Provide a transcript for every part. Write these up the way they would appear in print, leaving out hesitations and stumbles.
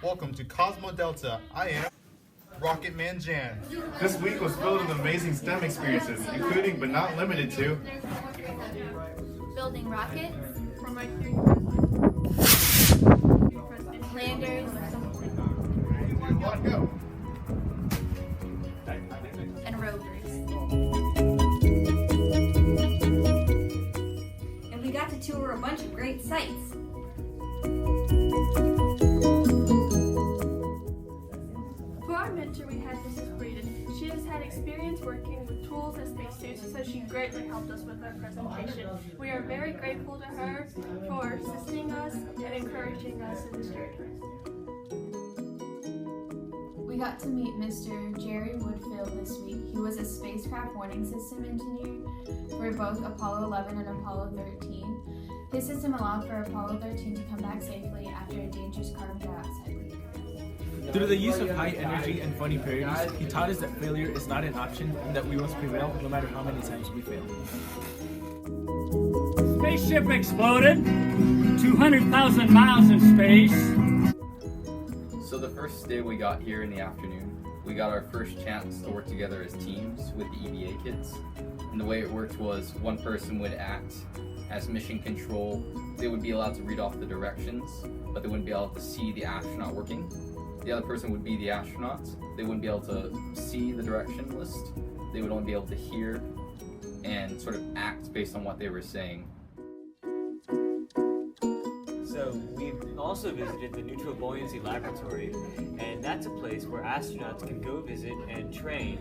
Welcome to Cosmo Delta. I am Rocket Man Jan. This week was filled with amazing STEM experiences, including but not limited to building rockets, landers, and rovers. And we got to tour a bunch of great sites. For our mentor, we had Mrs. Breeden. She has had experience working with tools and spacesuits, so she greatly helped us with our presentation. We are very grateful to her for assisting us and encouraging us in this journey. We got to meet Mr. Jerry Woodfield this week. He was a spacecraft warning system engineer for both Apollo 11 and Apollo 13. His system allowed for Apollo 13 to come back safely after a dangerous carbon dioxide leak. Through the use of high energy and funny parodies, he taught us that failure is not an option and that we must prevail no matter how many times we fail. Spaceship exploded, 200,000 miles in space. So the first day we got here in the afternoon, we got our first chance to work together as teams with the EVA kids. And the way it worked was one person would act as mission control. They would be allowed to read off the directions, but they wouldn't be able to see the astronaut working. The other person would be the astronaut. They wouldn't be able to see the direction list. They would only be able to hear and sort of act based on what they were saying. So we've also visited the Neutral Buoyancy Laboratory, and that's a place where astronauts can go visit and train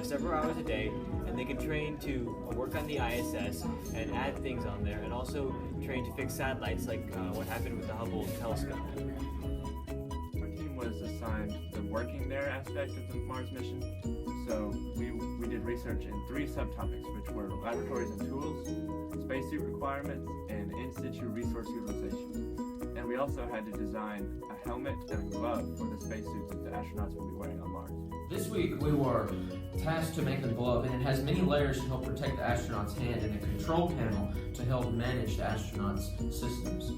several hours a day, and they can train to work on the ISS and add things on there, and also train to fix satellites like what happened with the Hubble telescope. Our team was assigned the working there aspect of the Mars mission. So we did research in 3 subtopics, which were laboratories and tools, spacesuit requirements, and in-situ resource utilization. And we also had to design a helmet and a glove for the spacesuits that the astronauts will be wearing on Mars. This week we were tasked to make a glove, and it has many layers to help protect the astronaut's hand and a control panel to help manage the astronaut's systems.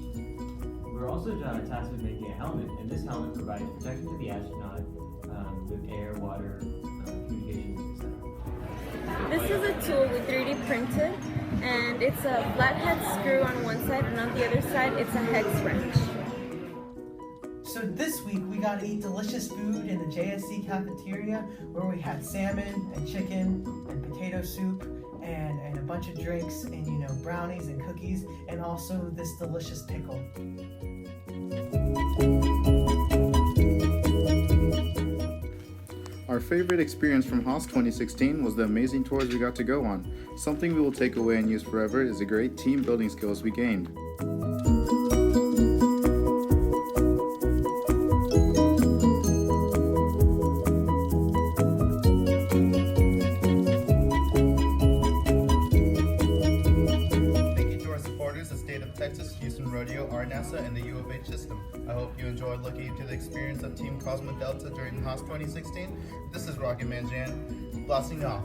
We're also tasked with making a helmet, and this helmet provides protection to the astronaut with air, water, communications, etc. This is a tool we 3D printed, and it's a flathead screw on one side, and on the other side it's a hex wrench. So this week we got to eat delicious food in the JSC cafeteria, where we had salmon and chicken and potato soup and a bunch of drinks and brownies and cookies, and also this delicious pickle. Our favorite experience from HOS 2016 was the amazing tours we got to go on. Something we will take away and use forever is the great team building skills we gained. Texas, Houston Rodeo, RNASA, and the U of H system. I hope you enjoyed looking into the experience of Team Cosmo Delta during HOS 2016. This is Rocket Man Jan, blasting off.